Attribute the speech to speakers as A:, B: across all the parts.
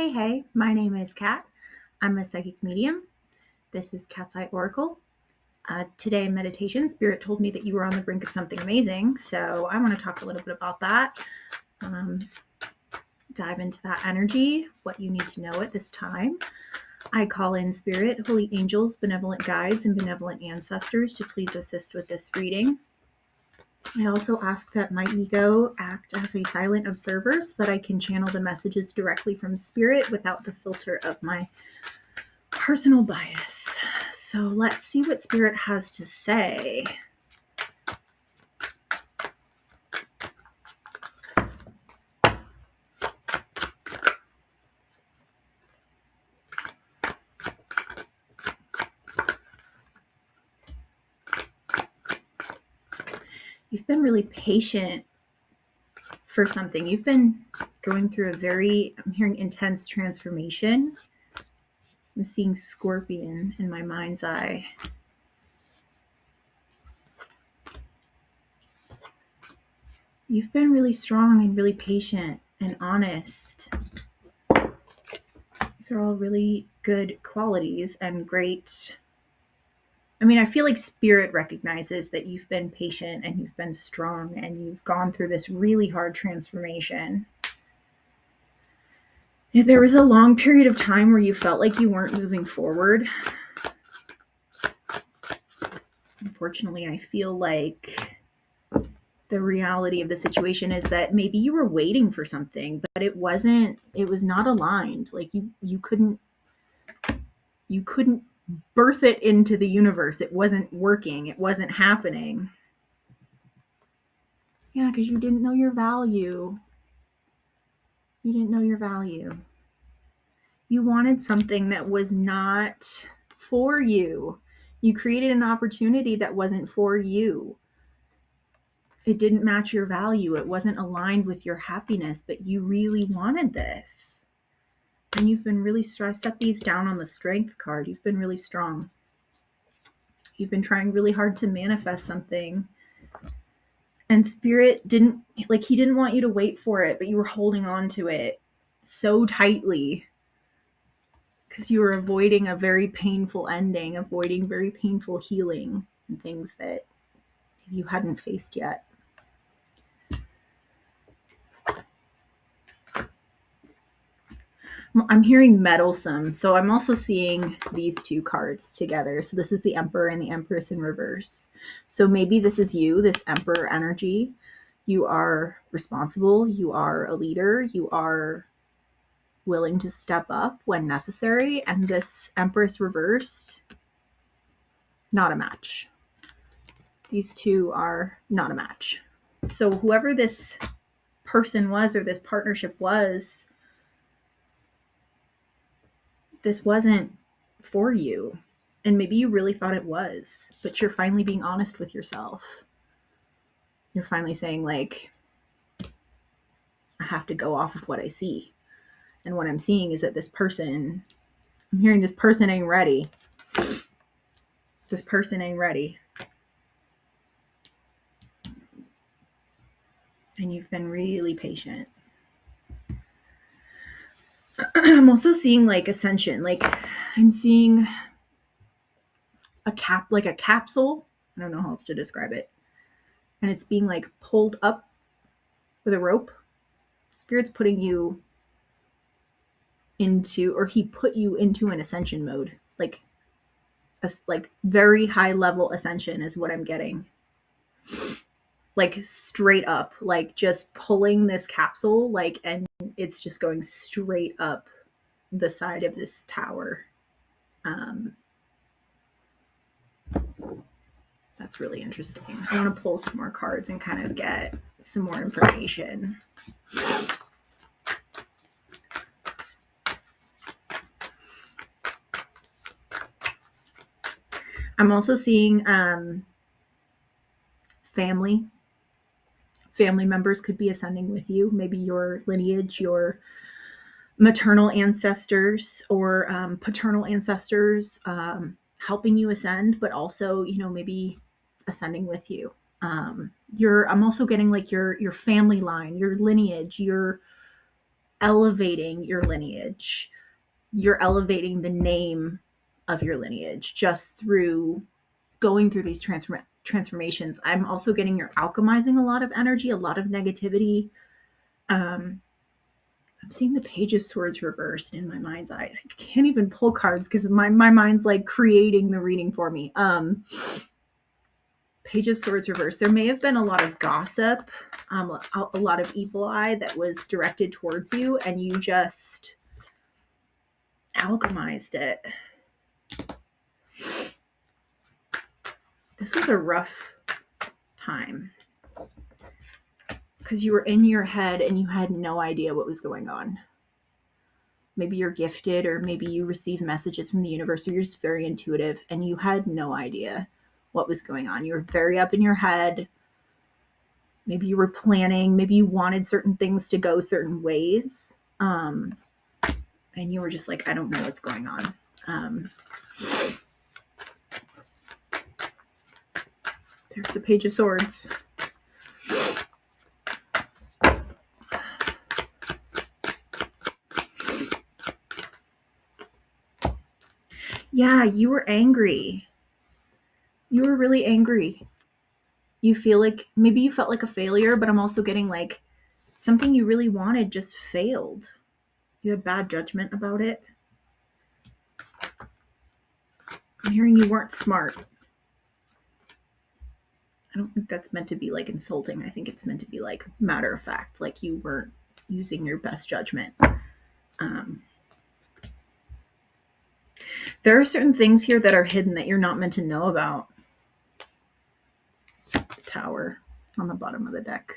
A: Hey, my name is Kat. I'm a psychic medium. This is Cat's Eye Oracle. Today in meditation, Spirit told me that you were on the brink of something amazing, so I want to talk a little bit about that. Um, dive into that energy, what you need to know at this time. I call in Spirit, holy angels, benevolent guides, and benevolent ancestors to please assist with this reading. I also ask that my ego act as a silent observer so that I can channel the messages directly from Spirit without the filter of my personal bias. So let's see what Spirit has to say. You've been really patient for something. You've been going through I'm hearing intense transformation. I'm seeing Scorpion in my mind's eye. You've been really strong and really patient and honest. These are all really good qualities and great. I feel like Spirit recognizes that you've been patient and you've been strong and you've gone through this really hard transformation. If there was a long period of time where you felt like you weren't moving forward, unfortunately, I feel like the reality of the situation is that maybe you were waiting for something, but it was not aligned. Like you couldn't birth it into the universe. It wasn't working. It wasn't happening. Yeah, because you didn't know your value. You didn't know your value. You wanted something that was not for you. You created an opportunity that wasn't for you. It didn't match your value. It wasn't aligned with your happiness, but you really wanted this. And you've been really stressed. Set these down on the strength card. You've been really strong. You've been trying really hard to manifest something. And Spirit he didn't want you to wait for it, but you were holding on to it so tightly because you were avoiding a very painful ending, avoiding very painful healing and things that you hadn't faced yet. I'm hearing meddlesome, so I'm also seeing these two cards together. So this is the Emperor and the Empress in reverse. So maybe this is you, this Emperor energy. You are responsible, you are a leader, you are willing to step up when necessary, and this Empress reversed, not a match. These two are not a match. So whoever this person was or this partnership was, this wasn't for you. And maybe you really thought it was, but you're finally being honest with yourself. You're finally saying, like, I have to go off of what I see. And what I'm seeing is that I'm hearing this person ain't ready. This person ain't ready. And you've been really patient. I'm also seeing like ascension. Like I'm seeing a capsule. I don't know how else to describe it. And it's being like pulled up with a rope. Spirit's putting you into, or he put you into an ascension mode. Like very high level ascension is what I'm getting. Like straight up, like just pulling this capsule, like, and it's just going straight up the side of this tower. That's really interesting. I want to pull some more cards and kind of get some more information. I'm also seeing family members could be ascending with you. Maybe your lineage, your maternal ancestors or paternal ancestors helping you ascend, but also, maybe ascending with you. I'm also getting like your family line, your lineage, your elevating your lineage. You're elevating the name of your lineage just through going through these transformations. I'm also getting you're alchemizing a lot of energy, a lot of negativity. I'm seeing the Page of Swords reversed in my mind's eye. I can't even pull cards because my mind's like creating the reading for me. Page of Swords reversed. There may have been a lot of gossip, a lot of evil eye that was directed towards you, and you just alchemized it. This was a rough time because you were in your head and you had no idea what was going on. Maybe you're gifted, or maybe you receive messages from the universe, or you're just very intuitive and you had no idea what was going on. You were very up in your head. Maybe you were planning, maybe you wanted certain things to go certain ways. And you were just like, I don't know what's going on. There's the Page of Swords. Yeah, you were angry. You were really angry. You feel like, maybe you felt like a failure, but I'm also getting like something you really wanted just failed. You had bad judgment about it. I'm hearing you weren't smart. I don't think that's meant to be like insulting. I think it's meant to be like matter of fact, like you weren't using your best judgment. There are certain things here that are hidden that you're not meant to know about. The Tower on the bottom of the deck.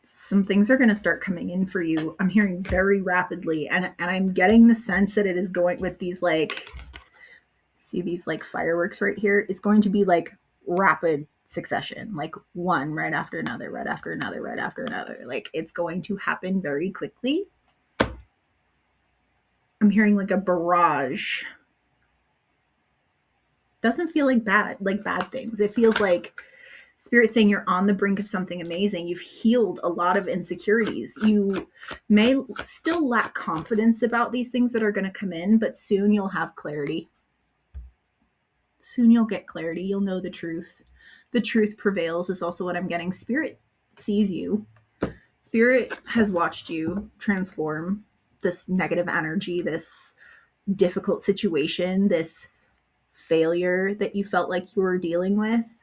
A: Some things are going to start coming in for you. I'm hearing very rapidly, and I'm getting the sense that it is going with these, like, see these like fireworks right here? It's going to be like rapid succession, like one right after another, right after another, right after another. Like it's going to happen very quickly. I'm hearing like a barrage. Doesn't feel like bad things. It feels like Spirit saying you're on the brink of something amazing. You've healed a lot of insecurities. You may still lack confidence about these things that are going to come in, but soon you'll have clarity. Soon you'll get clarity. You'll know the truth. The truth prevails is also what I'm getting. Spirit sees you. Spirit has watched you transform this negative energy, this difficult situation, this failure that you felt like you were dealing with.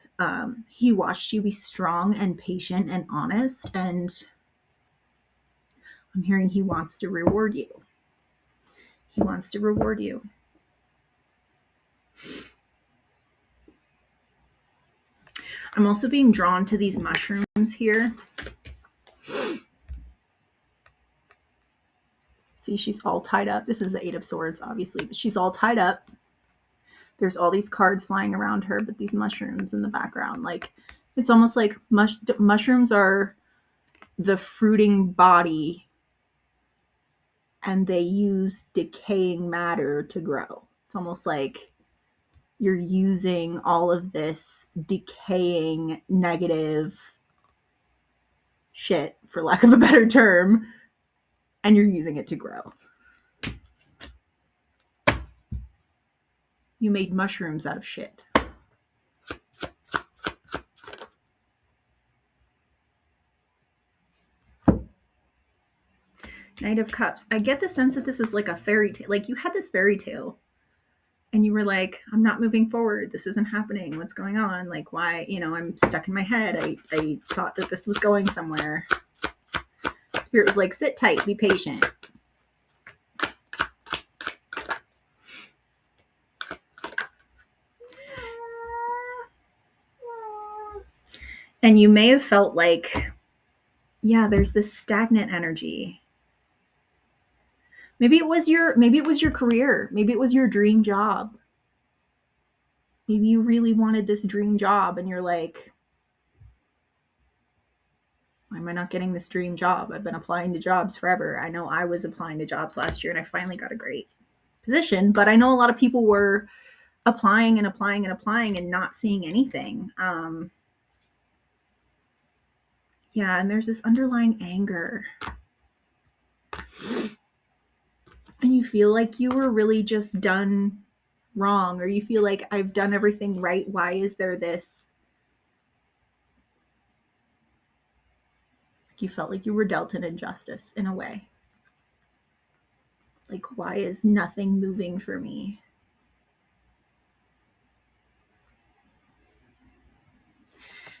A: He watched you be strong and patient and honest, and I'm hearing he wants to reward you. He wants to reward you. I'm also being drawn to these mushrooms here. See, she's all tied up. This is the Eight of Swords, obviously, but she's all tied up. There's all these cards flying around her, but these mushrooms in the background. Like, it's almost like mushrooms are the fruiting body, and they use decaying matter to grow. It's almost like you're using all of this decaying negative shit, for lack of a better term, and you're using it to grow. You made mushrooms out of shit. Knight of Cups. I get the sense that this is like a fairy tale. Like you had this fairy tale and you were like, I'm not moving forward. This isn't happening. What's going on? Like, why? I'm stuck in my head. I thought that this was going somewhere. Spirit was like, sit tight, be patient. And you may have felt like, yeah, there's this stagnant energy. Maybe it was your career. Maybe it was your dream job. Maybe you really wanted this dream job and you're like, why am I not getting this dream job? I've been applying to jobs forever. I know I was applying to jobs last year and I finally got a great position, but I know a lot of people were applying and applying and applying and not seeing anything. Yeah, and there's this underlying anger. And you feel like you were really just done wrong, or you feel like I've done everything right. Why is there this? You felt like you were dealt an injustice in a way. Like, why is nothing moving for me?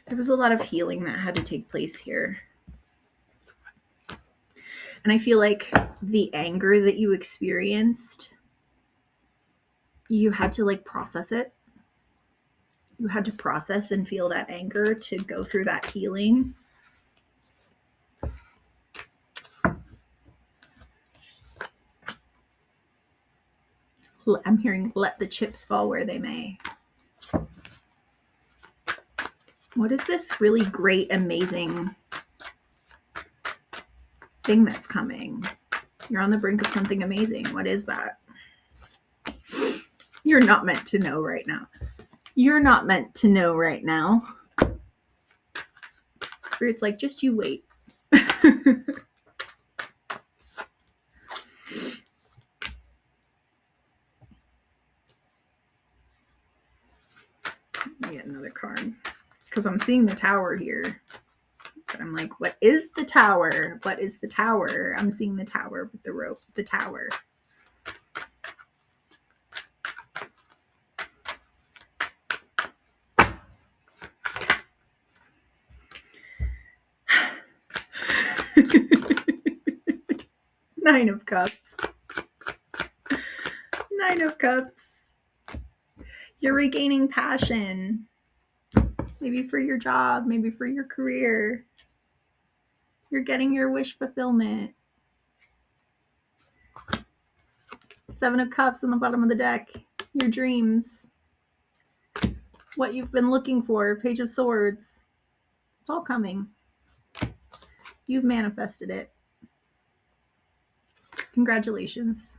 A: There was a lot of healing that had to take place here. And I feel like the anger that you experienced, you had to like process it. You had to process and feel that anger to go through that healing. I'm hearing let the chips fall where they may. What is this really great, amazing thing that's coming? You're on the brink of something amazing. What is that? You're not meant to know right now. You're not meant to know right now. Spirit's like, just you wait. Let me get another card. Because I'm seeing the tower here. But I'm like, what is the tower? What is the tower? I'm seeing the tower with the rope. The tower. Nine of Cups. Nine of Cups. You're regaining passion. Maybe for your job, maybe for your career. You're getting your wish fulfillment. Seven of Cups on the bottom of the deck. Your dreams. What you've been looking for. Page of Swords. It's all coming. You've manifested it. Congratulations.